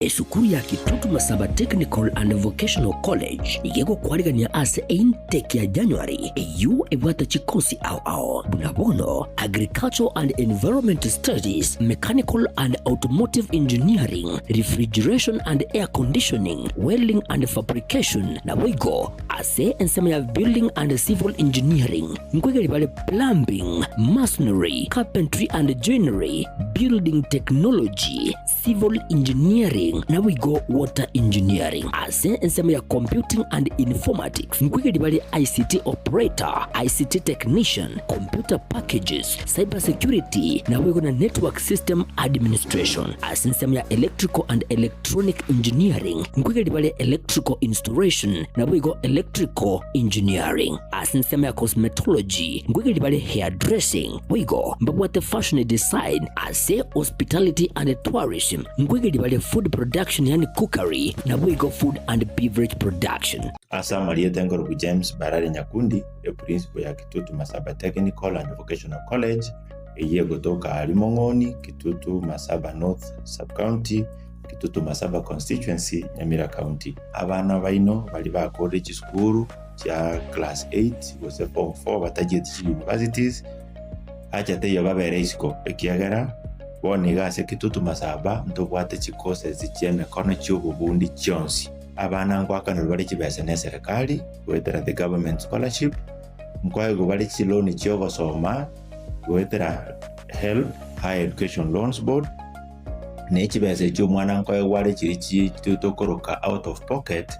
esukuru ya Kitutu Masaba Technical and Vocational College igego kwarigania ase intake ya January eyu ebwata chikosi ao bunabono Agricultural and Environment Studies, Mechanical and Automotive Engineering, Refrigeration and Air Conditioning, Welding and Fabrication na wigo ase ensema ya Building and Civil Engineering ngwegeli bale Plumbing, Masonry, Carpentry and Joinery, Building Technology, Civil Engineering na wigo Water Engineering ase ensema ya Computing and Informatics ngwegeli bale ICT Operator, ICT Technician, Computer Packages, Cyber Security na wigo na Network System Administration ase ensema ya Electrical and Electronic Engineering ngwegeli bale Electrical Installation na wigo Electrical Engineering ase ensema ya Cosmetology ngwegeli bale Hairdressing wigo mbabwate Fashion Design ase Hospitality and Tourism ngwegeli bale Food Production yani Cookery na wigo Food and Beverage Production. Asa Maria Tengorogu James Barare Nyakundi, a principal ya Kitutu Masaba Technical and Vocational College, eye gotoka Alimongoni, Kitutu Masaba North Sub-County, Kitutu Masaba Constituency, Nyamira County. Abana baino bali ba college school cha class 8 was a form 4 batagiye universities. Acha teyo babere isko ekiagara boniga se Kitutu Masaba ntobwate chikose zicheme kono cy'ububundi cyonsi. Abana ngwakana bali kibese ne serikali wetera the government scholarship mkwaye bali loan cyo gosoma wetera help higher education loans board ne kibese cyo mwana ngwaye wale kiri tutokoroka out of pocket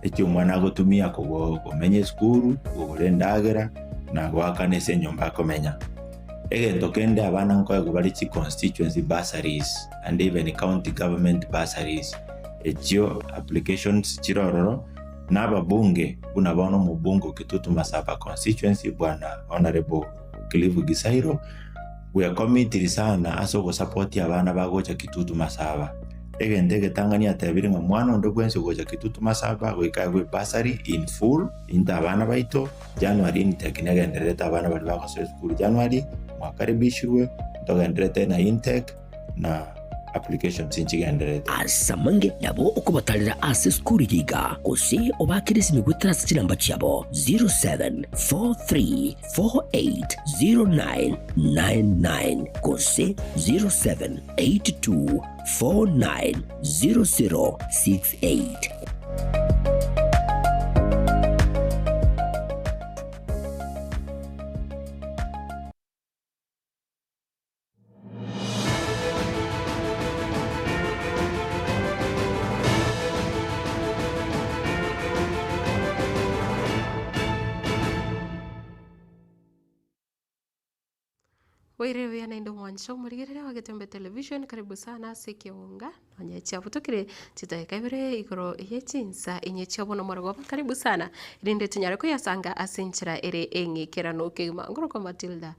ekyo mwana gotumia ko menye school golendagera na gwakane se nyomba komenya egento kende abana ngwaye bali constituency bursaries and even county government bursaries. Echio applications chirororo n'ababunge bunabono mu bungo Kitutu Masaba constituency bwana Honorable Clive Gisairo we are committed sana aso support abana bagocha Kitutu Masaba egende Tanganyika tabiri mwana ndo kwense gocha Kitutu Masaba wekagwe bursary in full inta abana baito January intake negendereta abana bali bakoze school January mwakaribishwe ndogendereta na intake na applications inchigendereta asamange nabo okubatalira ase skuri yiga kose obakirisi migutras chilamba chabo 0743480999 kose 0782490068. Wewe anaenda mwanzo murigere wa Getembe Television karibu sana sekiunga nonyecha butokire titaikabire igoro yechinsa inyecha bono mwarwa karibu sana irinde tunyare ko yasanga asinchira ere engikerano kegima ngoro kwa Matilda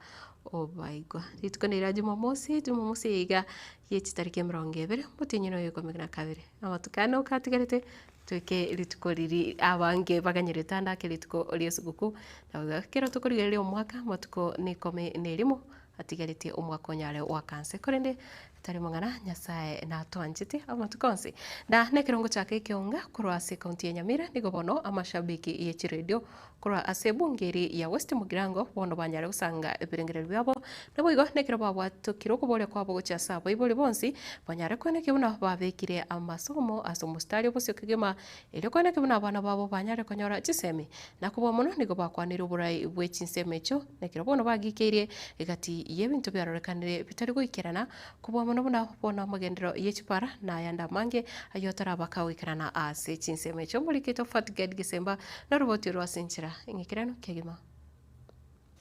obaigwa ritkonera Jumamosi iga yechitarike mrongevere mutinyino yuko migna kabire amatukano katigarete tuke ritukoriri abange baganyereta ndake rituko oliesuguku na kero tukorigere omwaka matuko nikome nerimo atigarite umwaka onyare wa kanse korende tari mangana nyasaye na twanjite amatukonse da nekirongo chake kionga kurwa ase county ya Nyamira nigobono amashabiki yechi radio kurwa ase bungeri ya West Mugirango bono banyare usanga ebirengerero byabo nabo igo nekiro babo tukiroko bole kwabo gocha sabo ibole bonsi banyare kwene kibuna babekire amasomo asomustari bose kigema ile kwene kibuna bana babo banyare konyora chisemi nakubo mono nigo bakwanira uburai bwechinsemecho nekiro bono bagikeire egati yebintu byarorekanire bitari guikirana kubo mono bona magendero yechipara na yanda mange ayotara bakawikirana ase chinsemecho mulikito Fatgad Gisemba na roboti rwasinchira ingikirano kegima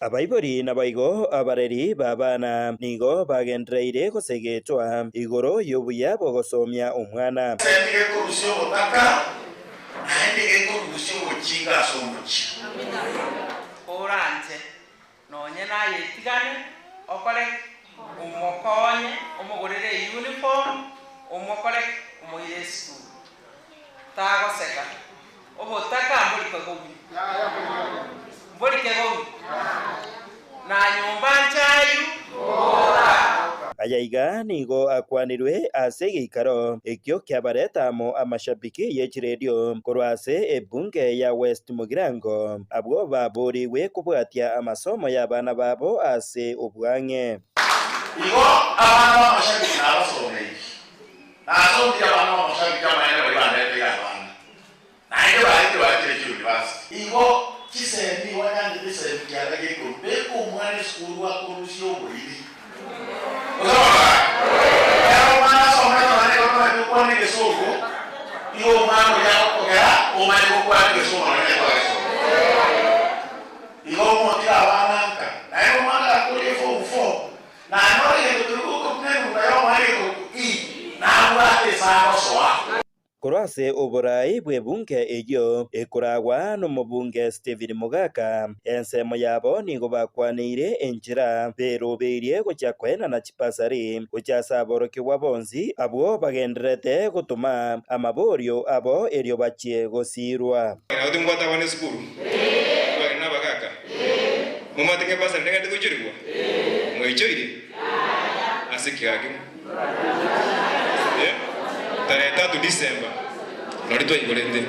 abaibori n'abayigo abareri babana nigo bagendereire kosegetwa igoro yobuya bogosomya umwana sendike kurusyo botaka naendike kurusyo bokinga somuchi orante nonye naye tigane okole umukonye umugurire uniform umukole umuyire school tagoseka obotaka mbuliko gobi mbuliko gobi na nyumba nchayu ayaiga nigo akwanirwe ase gikaro ekyo kyabaretamo amashabiki yechiredio korwase ebunge ya West Mugirango abwo baburiwe kubwatia amasomo y'abana babo ase obwange igo abana b'amashabiki n'abasomeye nasomye abana b'amashabiki amaene bari y'abana naye bahite bakire university igo kisembi wanyandi bisembi kyalageko beko umwana skulu wakorusyo obuliri yaro mwana somero nane kama kwani kesoko igo mwana yako kogera umane kwani kesoko nane kwa kesoko igo motira abananka naye mwana akuli form 4 na anori kuturuko kunene mudayo mari ko I na ngwate sano soa korwase oburai bw'ebunge eyo ekoragwa n'omubunge Stephen Mugaka ensemo yabo nigo bakwanire enjira beroberie gocha kwena na chipasari gocha saborokebwa bonzi abwo bagenderete gutuma amaborio abo erio bachie gosirwa odi mwata wane skuru bari nabagaka mumatenge pasari ndenge ndikuchirwa mwichoire asikiyake tarehe 3 Disemba nolitwa igolete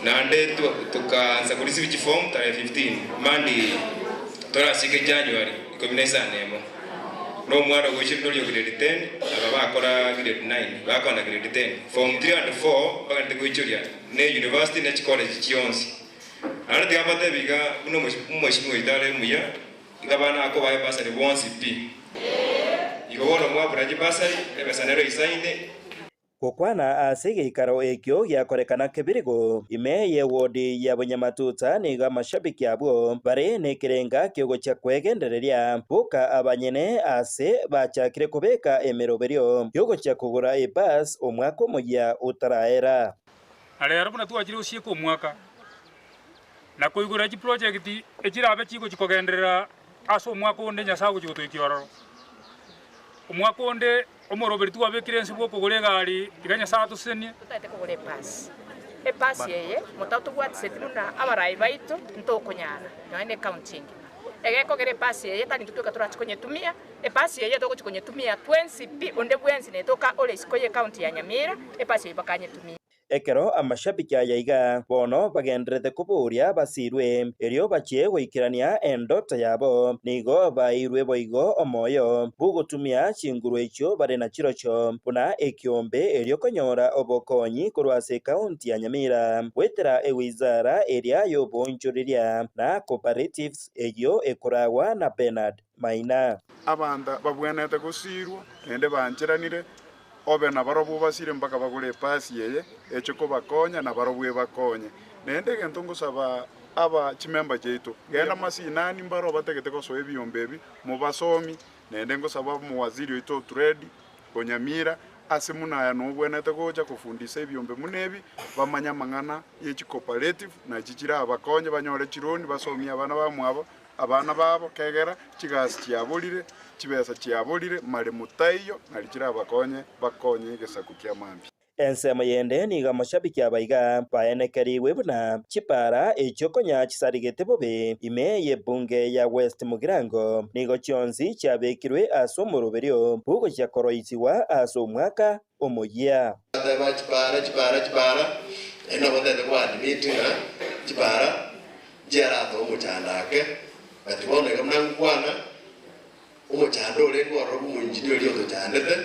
nande tukaanza kureceive form tarehe 15 Monday torasike January ikominesa nemo no mwana gochiri ndolyo grade 10 aba bakora grade 9 bakona grade 10 form 3 and 4 bagande gochiria ne university ne college chionsi ana tigapata biga uno mweshimwe itale muya igabana ako baye basari bonsi p igobona mwabura jibasari ebesanero isainde kokwana ase gikaro ekyo gyakorekana kebirigo ime ye wodi ya Bunyamatuta niga amashabiki abo bare nekirenga kyogo kya kwegendereria buka abanyene ase bachakire kubeka emeroberio yogo kya kugura ebus omwaka omuya utaraera alero buna twakire usieko omwaka na kuigura chi project ekirabe chiko chikogenderera aso omwaka onde nyasago chigotwikiororo omwaka onde omoroberi twabekire nsi bwoko goregari iganya saatu senie tutete kugure pass pass yeye mutatu bwati setimuna abarai baitu ntokonyana none counting egeko gere pass yeye tani tutuka turachikonye tumia pass yeye toko chikonye tumia 20p onde bwenzi netoka ole sikoye county ya Nyamira pass yeye bakanye tumia ekero amashabiki ayaiga bono bagenderete kuburia basirwe erio bachie goikirania endota yabo nigo bairwe boigo omoyo bugutumia chinguru echo bare na chirocho buna ekiombe erio konyora obokonyi korwase county ya Nyamira wetera ewizara eria yo bonchoriria na cooperatives eyo ekoragwa na Bernard Maina abanda babwenete gusirwa nende banchiranire obe na barobu basire mpaka bagure pasi yeye echiko bakonya na barobu bakonye nende gento ngusaba aba chimemba jeito genda masinani mbaro bategete ko soebi yombebi mu basomi nende ngusaba mu waziri ito trade Nyamira asimuna ya nobwenete gocha kufundisa ebyombe munebi bamanya mangana yechi cooperative na chichira abakonye banyore chironi basomi abana bamwabo abana babo kegera chigasi chiabolire chibesa chiabolire mari mutayo nalichira abakonye bakonye gesaku kya mambi ensemo yende niga amashabiki abaiga baenekeriwe buna chipara echokonya chisarigete bobe ime ye bunge ya West Mugirango nigo chionzi chabekirwe aso moroberio bugo chakoroisiwa aso mwaka omoya chipara eno bote kwa meeting chipara jera to muchandake batibone kamna kwana umuchando le kwa robu munjidi oli to chandete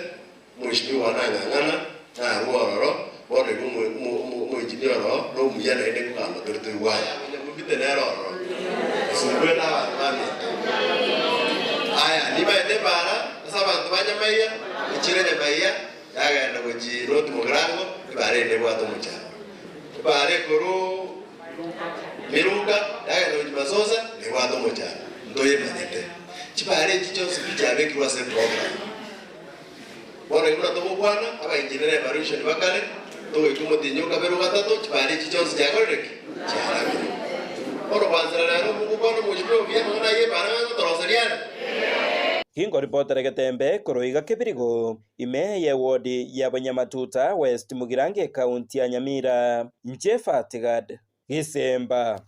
mushimi wana ngana na ruoro bone mu injiniero no muyana ene kwa motorto waya mu bitenero sumbe na mami aya ni baede bara saba tubanya maya ichire ne maya yaga na goji rotu mugirango bare ne bwa to muchando bare kuru miruka yaga na goji masosa ne bwa to muchando ndoye manete chipare chicho sibijabe kirwa se program bora kuna tobo bwana aba engineer evaluation bakale to ikumo tinyoka bero gatatu chipare chicho sijakoreke cyarabi bora kwanzira rero mukubona mujibyo bya mwana ye baranga toroseriana Kingo reporter Getembe koroiga kebirigo ime ye wodi ya Bunyamatuta West Mugirange county ya Nyamira Mchefa Tigad Gisemba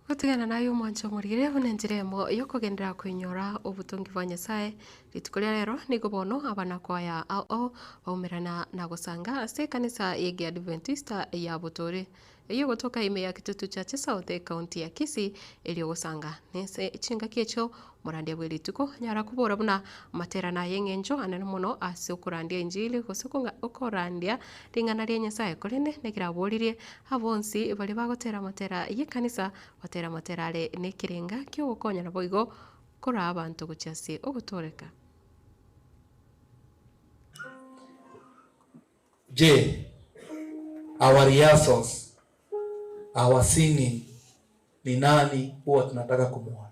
gutigana nayo mwancho murire bune njiremo yokugendera kwinyora obutungi bwa Nyasaye ritukuria rero nigo bono abana kwaya ao baumirana na gusanga ase kanisa yege Adventista ya Butore iyo gutoka ime ya Kitutu Church South County ya Kisii iliyo gusanga nese chinga kiecho murandia bwe rituko nyara kubora buna materana yengenjo anene muno ase ukurandia injili gusukunga ukorandia ringana ria Nyasaye kurinde nekiraburirie abonsi bali bagotera matera yekanisa batera materale nekirenga kyo gukonya na boigo kora abantu guchasi ugutoreka. Je, our rehearsals, our singing, ni nani huwa tunataka kumuona?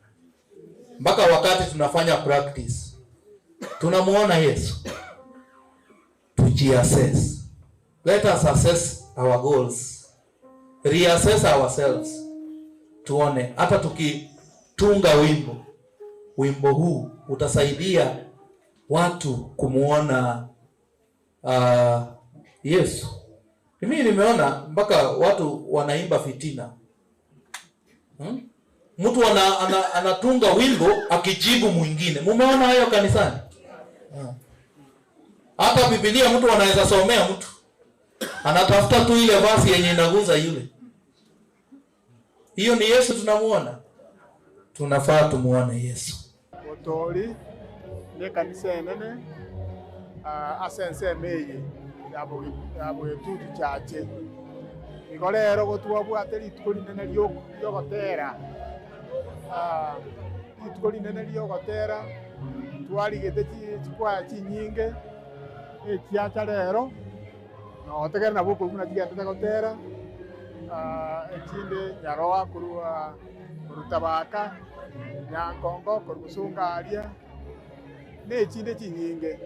Mpaka wakati tunafanya practice tunamuona Yesu. Tujiassess. Let us assess our goals. Reassess ourselves. Tuone hata tukitunga wimbo huu utasaidia watu kumuona Yesu. Mimi nimeona mpaka watu wanaimba fitina. Mtu anatunga wimbo akijibu mwingine. Mumeona hayo kanisani? Hata Biblia mtu anaweza somea mtu. Anatafuta tu ile verse yenye inaguza yule. Hiyo ni Yesu tunamuona. Tunafaa tumuone Yesu. Otori ne kanisa enene asense meye yabo Kitutu Church. Ikolero gotwa bwateri tukoli nene lyogotera. Tukoli nene lyogotera twali gete chikwa chinyinge ekiacha rero no tegera na buku kuna kigenda gotera ekinde nyaroa kurua rutabaka nyankongo kurusungaria ne chinde chinyinge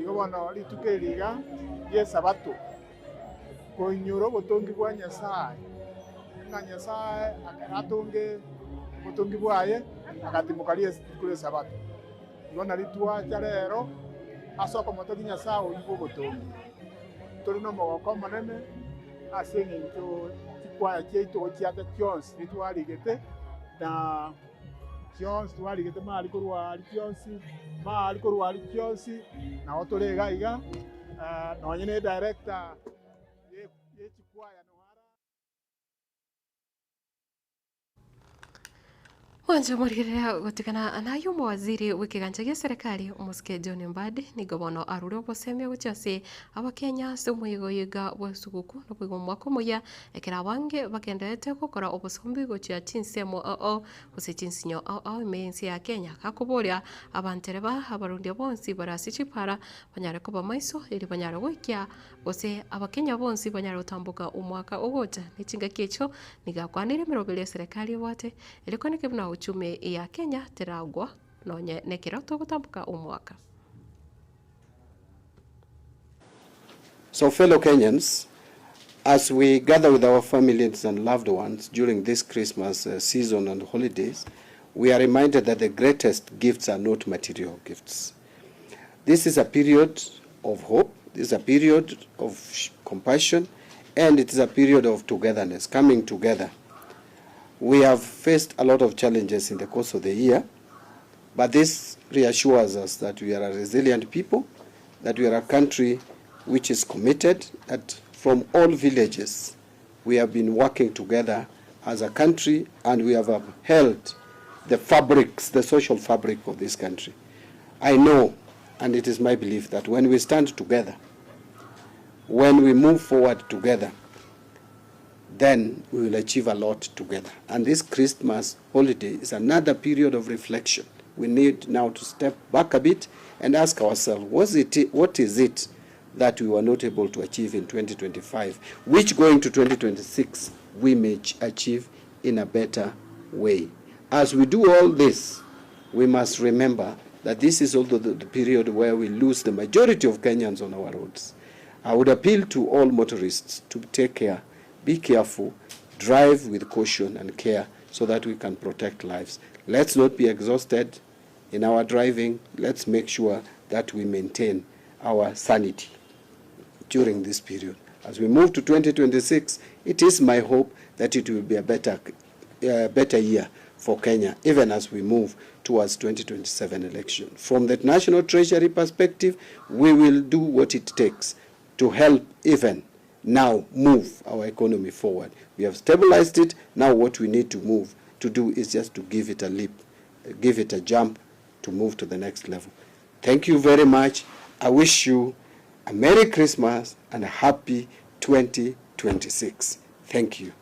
igo bono litukeriga ye sabato koinyuro botongi bwa Nyasaye nga Nyasaye akaratunge botongi bwaye akatimukaria kule sabato igo nalitwa charero asoko motogi Nyasaye uyibo botongi tuli no mogoko manene asenye nto chikwaya cheito chiata chonsi litwaligete na chonsi twaligete mali kurwa chonsi na otolega iga no nyene director ye chikwaya no Mwanzo murigirira gutikana nayo mawaziri wikiganja gia serikali umuske John Mbadi nigobono arure oboseme guchase abakenya somuyigo yiga bwesuguku no bwigo mwako moya ekera wange bagendete gukora obosombi gocha chinsemo gusichinsinyo imensi ya Kenya kakuboria abantereba abarundi bonsi barasichipara banyare kuba maiso iri banyare gwikia gose abakenya bonsi banyare utambuka umwaka ogota nichinga kicho nigakwanire mirobele serikali wote iliko nikibuna uchumi ya Kenya teragwa nonye nekiroto gutambuka umwaka. So fellow Kenyans, as we gather with our families and loved ones during this Christmas season and holidays, we are reminded that the greatest gifts are not material gifts. This is a period of hope, this is a period of compassion, and it is a period of togetherness, coming together. We have faced a lot of challenges in the course of the year, but this reassures us that we are a resilient people, that we are a country which is committed, that from all villages we have been working together as a country, and we have upheld the fabrics, the social fabric of this country. I know, and it is my belief, that when we stand together, when we move forward together, then we will achieve a lot together. And this Christmas holiday is another period of reflection. We need now to step back a bit and ask ourselves, what is it that we were not able to achieve in 2025, which going to 2026 we may achieve in a better way. As we do all this, we must remember that this is also the period where we lose the majority of Kenyans on our roads. I would appeal to all motorists to take care, be careful, drive with caution and care so that we can protect lives. Let's not be exhausted in our driving. Let's make sure that we maintain our sanity during this period. As we move to 2026, it is my hope that it will be a better better year for Kenya, even as we move towards 2027 election. From the National Treasury perspective, we will do what it takes to help even now move our economy forward. We have stabilized it. Now what we need to do is just to give it a leap, give it a jump to move to the next level. Thank you very much. I wish you a Merry Christmas and a happy 2026. Thank you.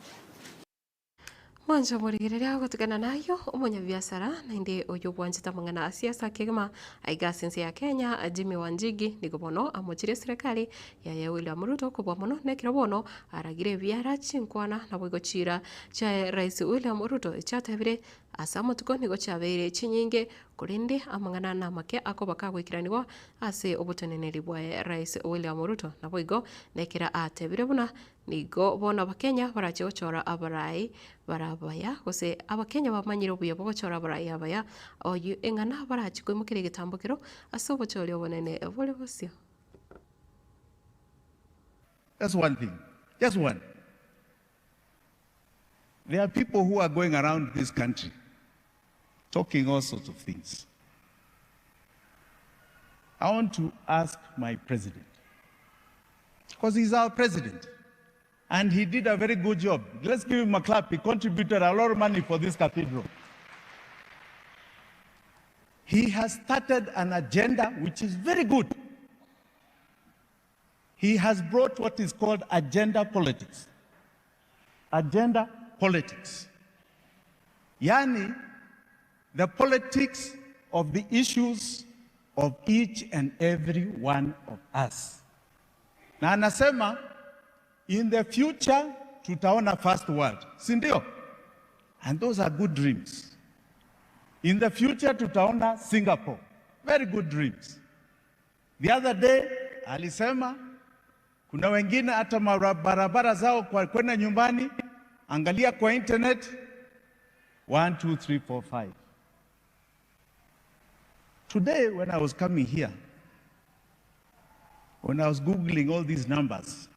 Mwanzo murigireria gutukana nayo umunya biashara na indi uyu bwanjita mangana siasa kigima aiga sense ya Kenya Jimmy Wanjigi nigubono amuchire serikali ya William Ruto kubwa muno nekira bono aragire biara chinkwana na bwigochira cha Rais William Ruto chatebire asa mutuko nigo chabere chinyinge kurindi amangana na make ako bakagwikiraniwa ase obuteneneri bwa Rais William Ruto na bwigo nekira atebire buna nigo bona abakenya barache guchora abarai barabaya gose abakenya bamanyire obuya bwo guchora abarai abaya oyu engana barache kwimukire gitambukiro ase obuchori obonene bole bosio. That's one thing. Just one. There are people who are going around this country talking all sorts of things. I want to ask my president, because he's our president, and he did a very good job. Let's give him a clap. He contributed a lot of money for this cathedral. He has started an agenda which is very good. He has brought what is called agenda politics. Agenda politics. Yani, the politics of the issues of each and every one of us. Na anasema, in the future, tutaona first world. Sindio? And those are good dreams. In the future, tutaona Singapore. Very good dreams. The other day, alisema, kuna wengine hata barabara zao kwa kwenda nyumbani, angalia kwa internet, 1, 2, 3, 4, 5. Today, when I was coming here, when I was Googling all these numbers,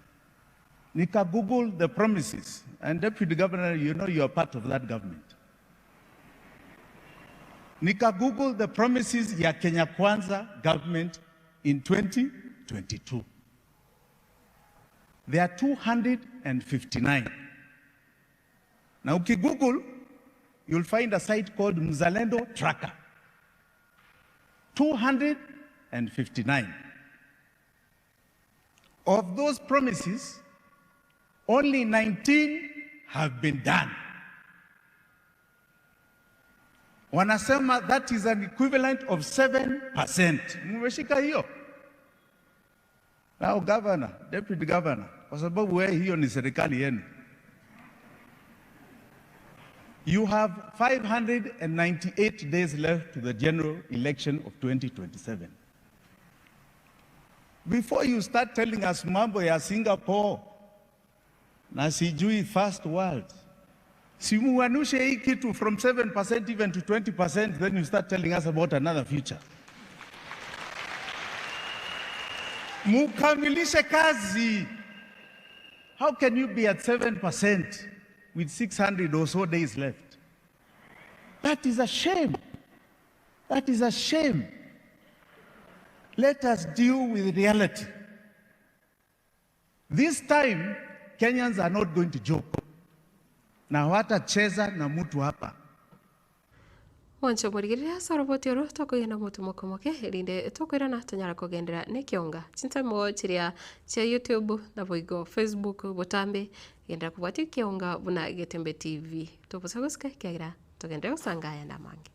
Nika Google the promises, and Deputy Governor, you know you are part of that government. Nika Google the promises ya Kenya Kwanza government in 2022. There are 259. Now, if you Google, you'll find a site called Mzalendo Tracker. 259. Of those promises, only 19 have been done. Wanasema that is an equivalent of 7%. Mmeshika hiyo? Now, Governor, Deputy Governor, kwa sababu wewe hiyo ni serikali yenu. You have 598 days left to the general election of 2027. Before you start telling us mambo ya Singapore na sijui first world, simuanushe hii kitu from 7% even to 20%, then you start telling us about another future. Mukamilishe kazi. How can you be at 7% with 600 or so days left? That is a shame. That is a shame. Let us deal with reality. This time, Kenyans are not going to joke. Na watacheza na mtu hapa. Wancho murigirira saroboti oro tokogenda mutu mokomoke rinde tokwirana tanyara kogendera nekionga chintamo chiria cha YouTube na boigo Facebook botambe gendera kubwati kionga buna Getembe TV tobusagoska kiagira togendera usangaya na mange.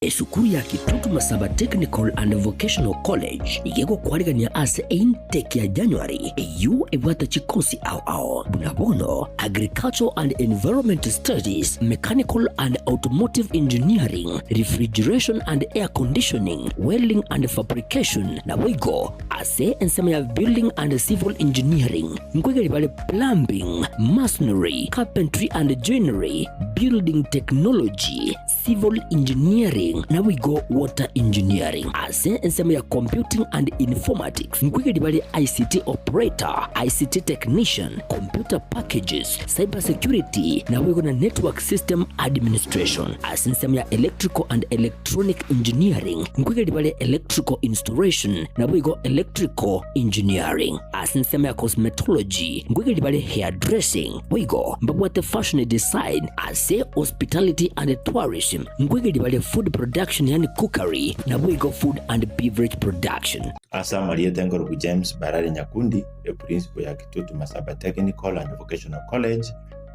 esukuru ya Kitutu Masaba Technical and Vocational College igego kwarigania ase intake ya January eyu ebwata chikosi ao bunabono Agricultural and Environment Studies, Mechanical and Automotive Engineering, Refrigeration and Air Conditioning, Welding and Fabrication na wigo ase ensema ya Building and Civil Engineering ngwegeli bale Plumbing, Masonry, Carpentry and Joinery, Building Technology, Civil Engineering na wigo Water Engineering ase ensema ya Computing and Informatics ngwegeli bale ICT Operator, ICT Technician, Computer Packages, Cyber Security na wigo na Network System Administration ase ensema ya Electrical and Electronic Engineering ngwegeli bale Electrical Installation na wigo Electrical Engineering ase ensema ya Cosmetology ngwegeli bale Hairdressing wigo mbabwate Fashion Design ase Hospitality and Tourism ngwegeli bale Food Production yani Cookery na wigo Food and Beverage Production. Asa Maria Tengorogu James Barari Nyakundi principal ya Kitutu Masaba Technical and Vocational College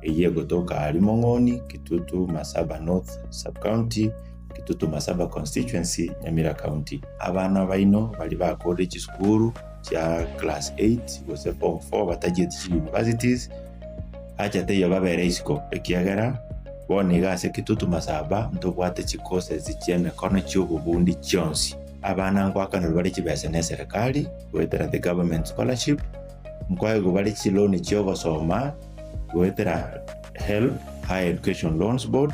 eye gotoka Alimongoni, Kitutu Masaba North Sub-County, Kitutu Masaba Constituency, Nyamira County. Abana baino bali ba college school ya class 8 gose form 4 batagiye universities acha teyo babere isiko ekiagera boniga ase Kitutu Masaba ntobwate chikose zicheme kono cy'ububundi cyonsi. Abana ngwakana bali kibese ne serikali wetera the government scholarship nkwaye bali chiloni cyo gosoma wetera help high education loans board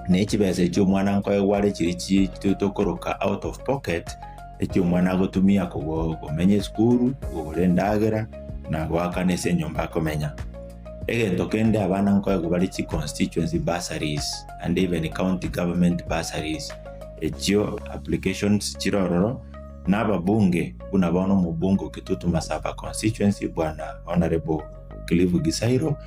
ne kibese cyo mwana nkwaye wale kiri tutokoroka out of pocket ekyo mwana gotumia kumenye skuru urendagera na gwakane se nyumba komenya egento kende abana nkwaye bali chi constituency bursaries and even county government bursaries ekyo applications chirororo naba bunge bunabono mu bungo Kitutu Masaba constituency bwana honorable Kilivu Gisairo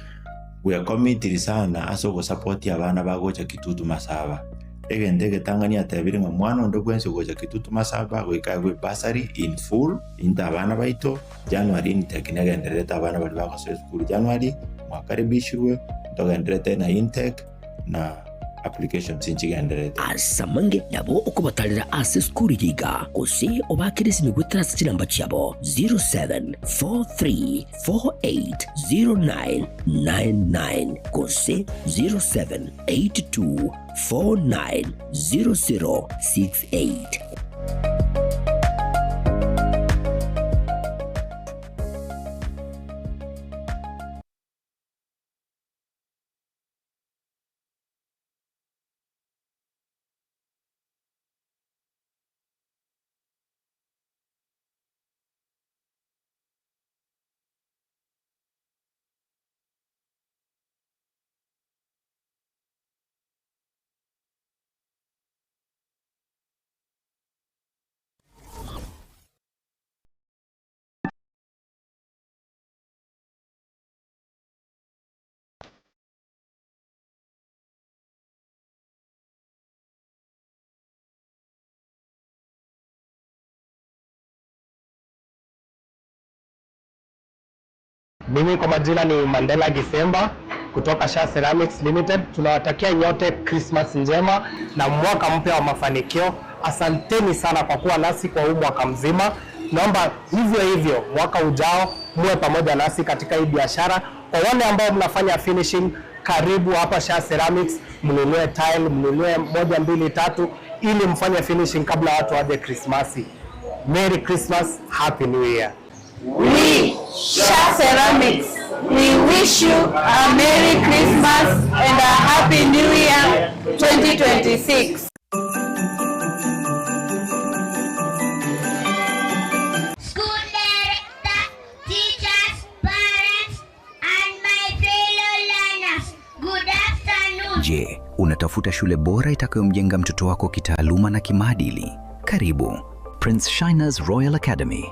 we are committed sana aso go support abana bagocha Kitutu Masaba egende Tanganyika tabiri ngo mwana ndo gwense gocha Kitutu Masaba wekawe bursary in full inta abana baito January intake nagendereta abana bali bakaso school January mwakaribishwe togendereta na intake na application sinchigendereta asamange nabo okubatalira ase skuru yiga kose obakirisi ni gwetrasa chilamba chabo 0743480999 kose 0782490068. Mimi kwa majina ni Mandela Gisemba kutoka Sha Ceramics Limited. Tunawatakia nyote Christmas njema na mwaka mpya wa mafanikio. Asanteni sana kwa kuwa nasi kwa huu mwaka mzima. Naomba hivyo mwaka ujao muwe pamoja nasi katika hii biashara. Kwa wale ambao mnafanya finishing, karibu hapa Sha Ceramics, mnunue tile, mnunue 1, 2, 3 ili mfanye finishing kabla watu waje Christmasi. Merry Christmas, Happy New Year. We, Sha Ceramics, we wish you a Merry Christmas and a Happy New Year 2026. School director, teachers, parents, and my fellow learners, good afternoon. Je, unatafuta shule bora itakayomjenga mtoto wako kitaaluma na kimaadili? Karibu Prince Shiner's Royal Academy.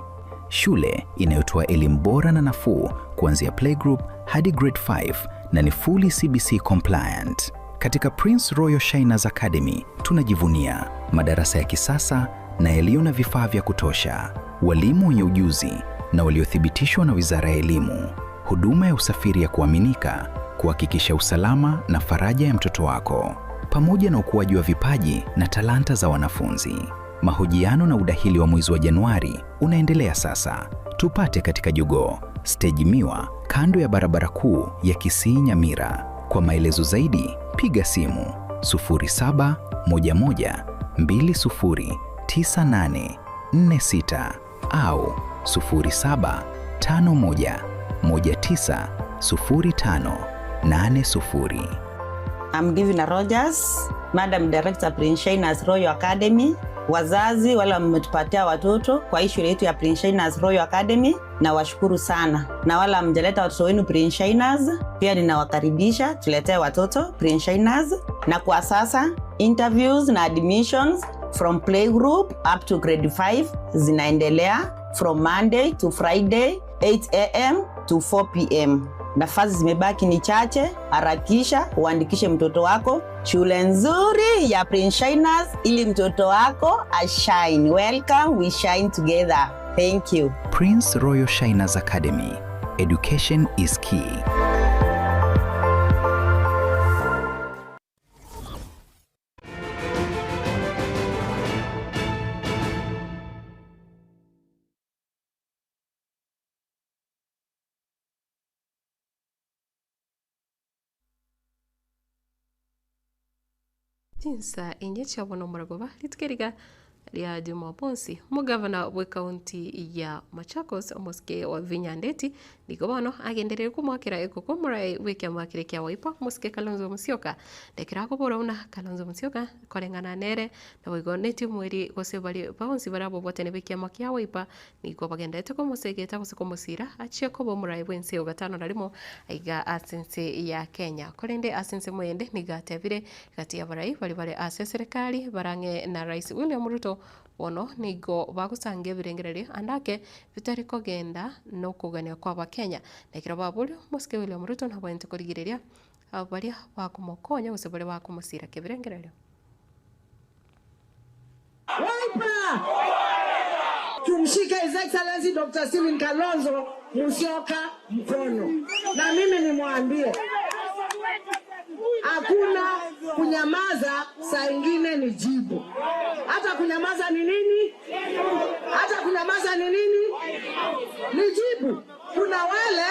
Shule inayotoa elimu bora na nafuu kuanzia playgroup hadi grade 5 na ni fully CBC compliant. Katika Prince Royal Shiner's Academy tunajivunia madarasa ya kisasa na yaliyo na vifaa vya kutosha, walimu wenye ujuzi na waliothibitishwa na Wizara ya Elimu, huduma ya usafiri ya kuaminika kuhakikisha usalama na faraja ya mtoto wako, pamoja na ukuaji wa vipaji na talanta za wanafunzi. Mahojiano na udahili wa mwezi wa Januari unaendelea sasa. Tupate katika Jogoo, Stage Miwa, kando ya barabara kuu ya Kisii Nyamira. Kwa maelezo zaidi, piga simu 0711209846 au 0751190580. I'm Givina Rogers, Madam Director Prince Shyners Royal Academy. Wazazi wale wametupatia watoto kwa hii shule yetu ya Prince Shyners Royal Academy, na washukuru sana. Na wala mjaleta watoto wenu Prince Shyners, pia ninawakaribisha tuletee watoto Prince Shyners. Na kwa sasa interviews na admissions from playgroup up to grade 5 zinaendelea from Monday to Friday 8 a.m. to 4 p.m. Nafasi zimebaki ni chache, harakisha uandikishe mtoto wako shule nzuri ya Prince Shyners ili mtoto wako ashine. Welcome, we shine together. Thank you. Prince Royal Shyners Academy. Education is key. Jinsa inye chabona muragoba litkeriga ya Jumamosi. Mugavana wa kaunti ya Machakos Muske wa Vinyandeti niko bano agenderera kumwakira ekoko murai wiki mwakire kya Wiper Muske Kalonzo Musyoka ndekira ko borona Kalonzo Musyoka korengana nere na wigoneti mweri gosebali baonsi barabo botene biki mwakia Wiper niko bagendete ko musegeta gusiko musira achie ko bo murai wense ugatano narimo aiga asense ya Kenya korende asense mwende nigatebire gati ya barai bali ase serikali barange na Rais William Ruto wono nigo bagusange birengereri andake bitari kogenda no kugania kwa Bakenya nekira babuli Muske William Ruto na bwente kurigireria abari bakumokonya usebale bakumusira kebirengereri. Wiper! Tumshike His Excellency Dr. Stephen Kalonzo Musyoka mkono. Na mimi nimwambie hakuna kunyamaza, saa ingine ni jibu. Hata kunyamaza ni nini? Hata kunyamaza ni nini? Ni jibu. Kuna wale,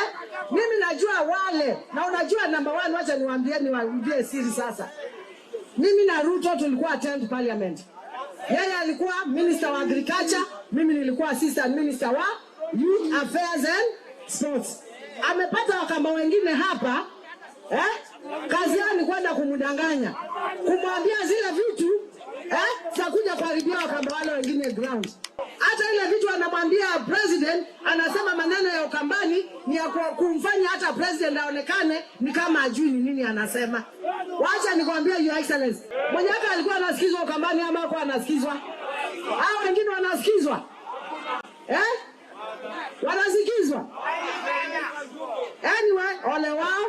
mimi najua wale, na unajua number 1, wacha niwaambie siri sasa. Mimi na Ruto tulikuwa attend parliament. Yeye alikuwa minister wa agriculture, mimi nilikuwa assistant minister wa youth affairs and sports. Amepata wakamba wengine hapa, kazi yao ni kwenda kumdanganya, kumwambia zile vitu za kuja kuharibia wakamba wale wengine ground. Hata ile vitu anamwambia president, anasema maneno ya Ukambani ni ya kumfanya hata president aonekane ni kama ajui ni nini anasema. Wacha nikwambia Your Excellency, mwenyaka alikuwa anasikizwa Ukambani ama hakuwa anasikizwa? Hao wengine wanasikizwa? Wanasikizwa? Anyway, ole wao.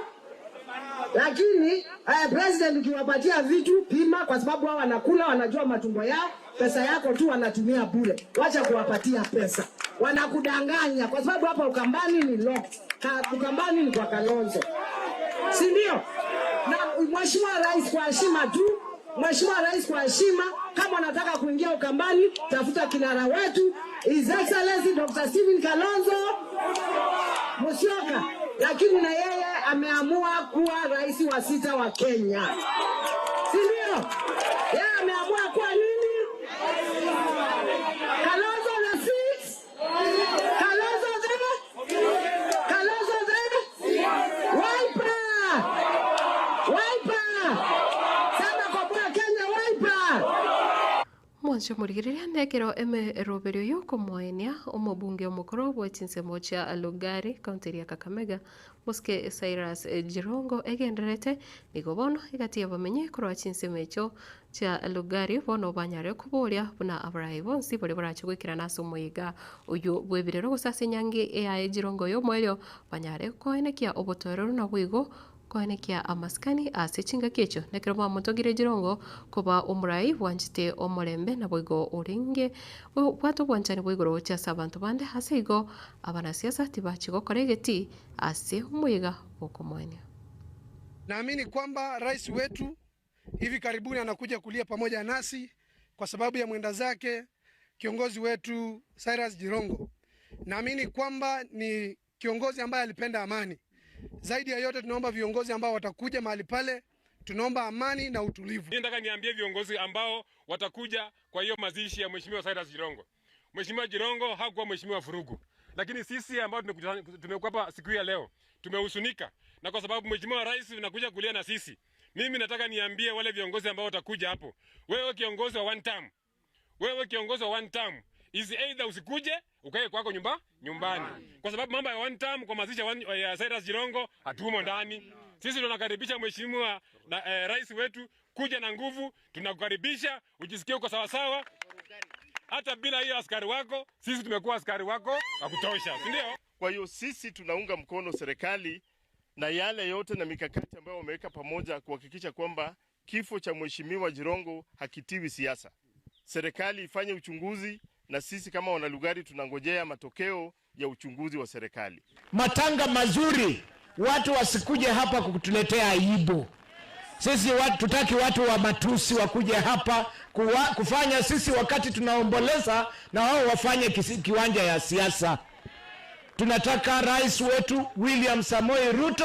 Lakini president ukiwapatia vitu pima, kwa sababu wao wanakula, wanajua matumbo yao. Pesa yako tu wanatumia bure. Wacha kuwapatia pesa, wanakudanganya, kwa sababu hapa Ukambani ni lock. Ukambani ni kwa Kalonzo, si ndio? Na Mheshimiwa Rais kwa heshima tu, Mheshimiwa Rais kwa heshima, kama unataka kuingia Ukambani, tafuta kinara wetu His Excellency Dr. Stephen Kalonzo Musyoka. Lakini na yeye ameamua kuwa rais wa 6 wa Kenya, si ndio? Yeye ameamua kuwa nini? Kalonzo the 6, Kalonzo the Wiper, Wiper sana kwa bwa Kenya, Wiper. Mwancho murigireria ndekero roberio yuko moenia omobunge omukoro bwechinse mocha Lugari kaunti ya Kakamega Muske Cyrus Jirongo egenderete nigobono igatia bamenye koro chinse mecho cha Lugari bono banyare kuboria buna abarai bonsi bari baracho gwikira naso moyiga uyu bwebirero gusase nyange ya Jirongo yo moelio banyare koenekia obotoro na bwigo koenekia amaskani asechinga kecho nekero ba mutogire Jirongo kuba omurai wanjite omorembe na bwigo uringe bwato bwanchani bwigoro cha sabantu bande haseigo abana siasa tibachigo koregeti ase umuyiga ukomwenya. Naamini kwamba rais wetu hivi karibuni anakuja kulia pamoja nasi kwa sababu ya mwenda zake kiongozi wetu Cyrus Jirongo. Naamini kwamba ni kiongozi ambaye alipenda amani. Zaidi ya yote tunaomba viongozi ambao watakuja mahali pale, tunaomba amani na utulivu. Nataka niambie viongozi ambao watakuja kwa hiyo mazishi ya Mheshimiwa Cyrus Jirongo. Mheshimiwa Jirongo hakuwa mheshimiwa furugu. Lakini sisi ambao tumekuwa hapa siku ya leo, tumehusunika. Na kwa sababu Mheshimiwa Rais anakuja kulia na sisi. Mimi nataka niambie wale viongozi ambao watakuja hapo. Wewe kiongozi wa one term. Wewe kiongozi wa one term. Is either usikuje, ukae kwako nyumbani. Kwa sababu mambo ya one term kwa mazishi ya Cyrus Jirongo hatumo ndani. Sisi tunakaribisha Mheshimiwa Rais wetu kuja na nguvu, tunakukaribisha, ujisikie uko sawa sawa. Hata bila hiyo askari wako, sisi tumekuwa askari wako wa kutosha, si ndio? Kwa hiyo sisi tunaunga mkono serikali na yale yote na mikakati ambayo wameweka pamoja kuhakikisha kwamba kifo cha Mheshimiwa Jirongo hakitiwi siasa. Serikali ifanye uchunguzi na sisi kama wanalugari tunangojea matokeo ya uchunguzi wa serikali. Matanga mazuri, watu wasikuje hapa kutuletea aibu. Sisi tutaki watu wa matusi wakuje hapa kufanya sisi wakati tunaomboleza na wao wafanye kiwanja ya siasa. Tunataka rais wetu William Samoei Ruto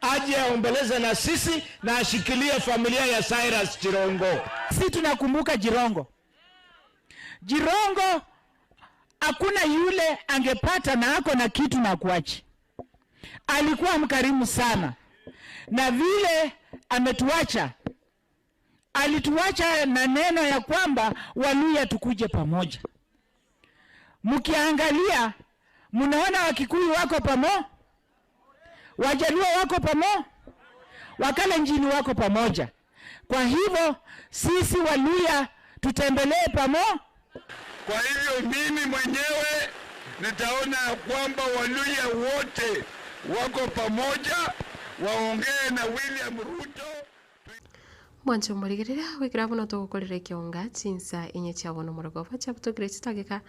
aje aombeleze na sisi na ashikilie familia ya Cyrus Jirongo. Sisi tunakumbuka Jirongo. Jirongo hakuna yule angepata na ako na kitu na kuachi. Alikuwa mkarimu sana. Na vile ametuacha, alituacha na neno ya kwamba Waluya tukuje pamoja. Mkiangalia mnaona Wakikuyu wako pamoja, Wajaluo wako pamoja, Wakalenjin wako pamoja. Kwa hivyo sisi Waluya tutembelee pamoja. Kwa hivyo mimi mwenyewe nitaona kwamba Waluya wote wako pamoja, waongee na William Ruto. Mwancho murigirira wikira buno tugukorera kionga chinsa inye chabona muragova chabutogire chitagika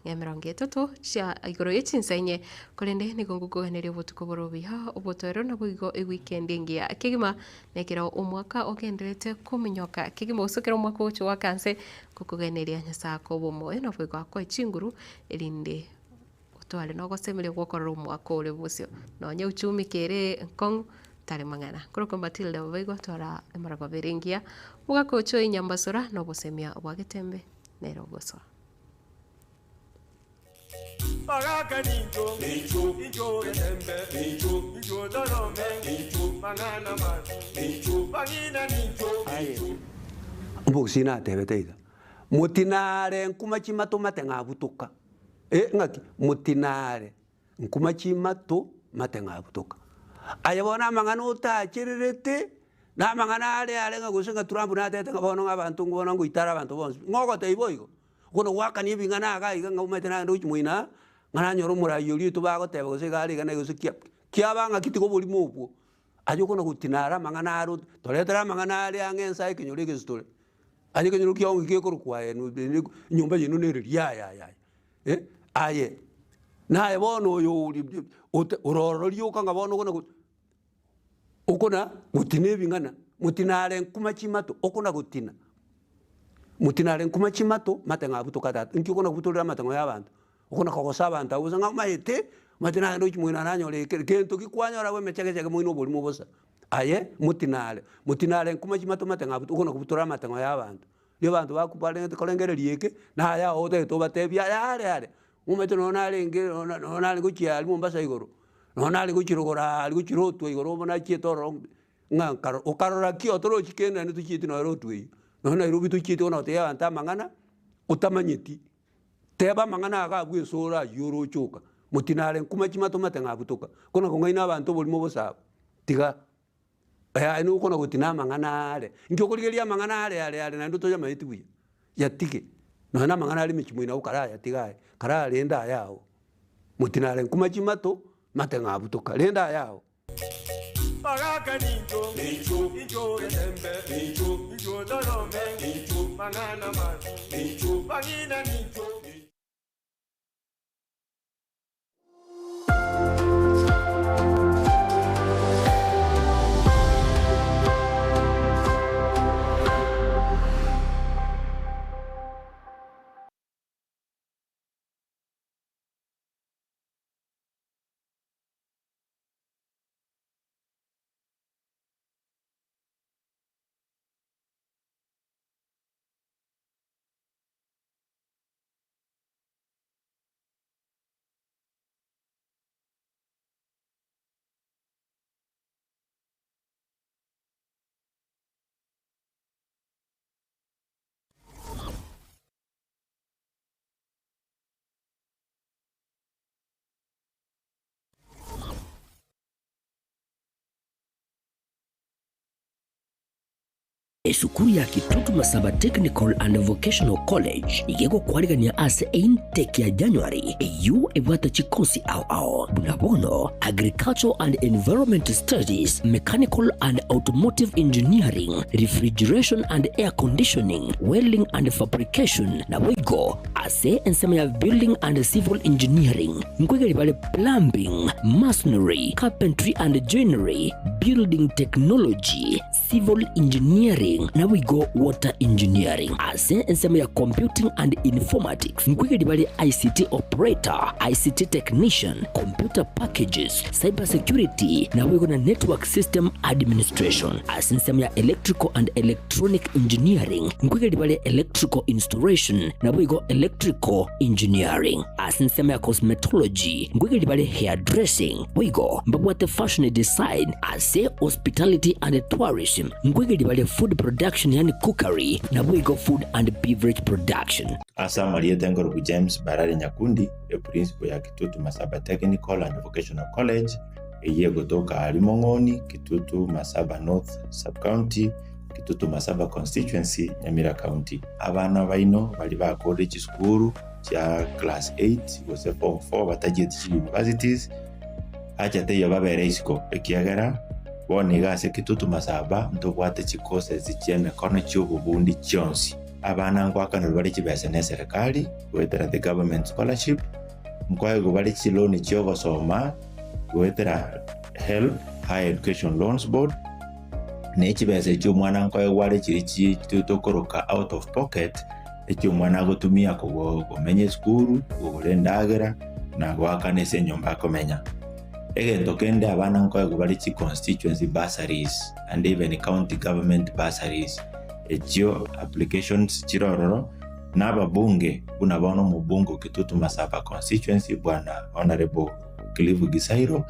ya 30 cia igoro ya chinsa inye korende ni gongukuganiria butuko borobiha obotoro na buigo e weekend ingia kigima nekira omwaka ogenderete kuminyoka kigima usukira omwaka ucho wakanse kukuganiria nyasako bomoe no bwigo akwa chinguru elinde utwale no gosemere gwokorera omwaka ule busio no nya uchumi kere nkong tare mangana kuruko Matilda baigo twara emarago beringia mugako cho inyambasura no bosemia bwagetembe nero goswa Bagaka ninjo ninjo getembe ninjo dorome ninjo mangana ma ninjo bagina ninjo Mbusina tebeteiga mutinare nkumachi mato matenga butuka ngaki mutinare nkumachi mato matenga butuka ayabona mangana utachirerete na mangana ale ngagusenga Trump na tete ngabono ngabantu ngobona nguitara abantu bonse ngogote iboigo kuno wakani bingana aga iganga umetena ndo chimwina ngana nyoro murayuri tubagoteba gusigari gana gusikia kiabanga kitiko buli mubwo ajo kuno gutinara mangana aro toletera mangana ale angensa ikinyuri gistore aje kinyuru kiongi kikorukwa nyumba yinu neri ya aye na ebono yo uroro lyuka ngabono kuno ukona gutine bingana mutinare nkumachi mato ukona gutina mutinare nkumachi mato matenga butuka tata nki ukona gutulira matenga y'abantu ukona kogosa abantu abuzanga mahete matinare ndo chimwina nanyore kento kikwanyora we mechegechege mwino boli mubosa aye mutinare nkumachi mato matenga butuka ukona gutulira matenga y'abantu yo bantu bakubale kolengererieke na ya ote to batebya yare umete nona lenge kuchia Mombasa igoro nona ali kuchirogora ali kuchirotwe igoro bona chietoro ngankaro okarora kio toro chikenda ni tuchiti no rotwe nona irubi tuchiti ona te anta mangana utamanyiti teba mangana aga bwesora yoro choka mutinare nkumachi mato matenga butoka kona kongaina abantu boli mobosa tiga ino kona gutina mangana ale ngyo kurigeria mangana ale na ndo toja maiti buya yatike nona mangana ali michimwina ukara yatigae kara lenda yao mutinare nkumachi mato matenga butoka lenda yao Bagaka ninjo ninjo getembe ninjo dorome ninjo mangana ma ninjo bagina ninjo esukuru ya Kitutu Masaba Technical and Vocational College igego kwarigania ase intake ya January eyu ebwata chikosi ao bunabono Agricultural and Environment Studies, Mechanical and Automotive Engineering, Refrigeration and Air Conditioning, Welding and Fabrication na wigo ase ensema ya Building and Civil Engineering ngwegeri bale Plumbing, Masonry, Carpentry and Joinery, Building Technology, Civil Engineering na wigo Water Engineering ase ensema ya Computing and Informatics ngwegeri bale ICT Operator, ICT Technician, Computer Packages, Cyber Security na wigo na Network System Administration ase ensema ya Electrical and Electronic Engineering ngwegeri bale Electrical Installation na wigo Electrical Engineering ase ensema ya Cosmetology ngwegeri bale Hairdressing wigo mbabwate Fashion Design ase Hospitality and Tourism ngwegeri bale Food Production yani Cookery na wigo Food and Beverage Production. Asa Maria Tengorogu James Barari Nyakundi principal ya Kitutu Masaba Technical and Vocational College eye gotoka alimo Ng'oni, Kitutu Masaba North Sub-County, Kitutu Masaba Constituency, Nyamira County. Abana baino bali ba college school cha class 8 gose form 4 batagiye universities acha teyo babere isiko ekiagera bone gase Kitutu Masaba ntobwate chikose zicheme kono cy'ububundi cyonsi. Abana ngwakana bali kibese ne serikali wetera the government scholarship nkwaye go bali chiloni cyogo soma wetera help higher education loans board ne kibese cy'umwana nkwaye wale kiri tutokoroka out of pocket ekyo mwana gotumia ko menye school golendagera na gwakane se nyomba komenya egento kende abana nkwaye go bali chi constituency bursaries and even county government bursaries ekyo applications chirororo naba bunge unabono mu bungo Kitutu Masaba constituency bwana honorable Clive Gisairo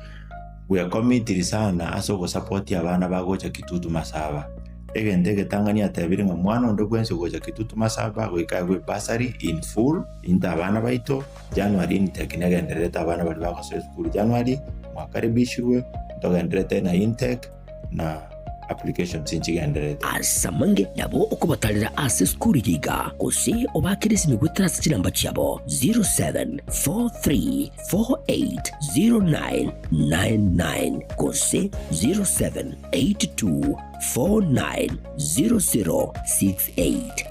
we are committed sana aso go support abana bagocha Kitutu Masaba egende Tanganyika tabiri mwana ndo gwense gocha Kitutu Masaba wekagwe bursary in full inta abana baito January nitekinegende abana bali bakoze school January mwakaribishwe ndogendere na intake na application sinchigenderete asamange nabo okubatalira ase skuri yiga kose obakirisi migwetera sinamba cyabo 0743480999 kose 0782490068.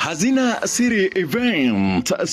Hazina Siri Event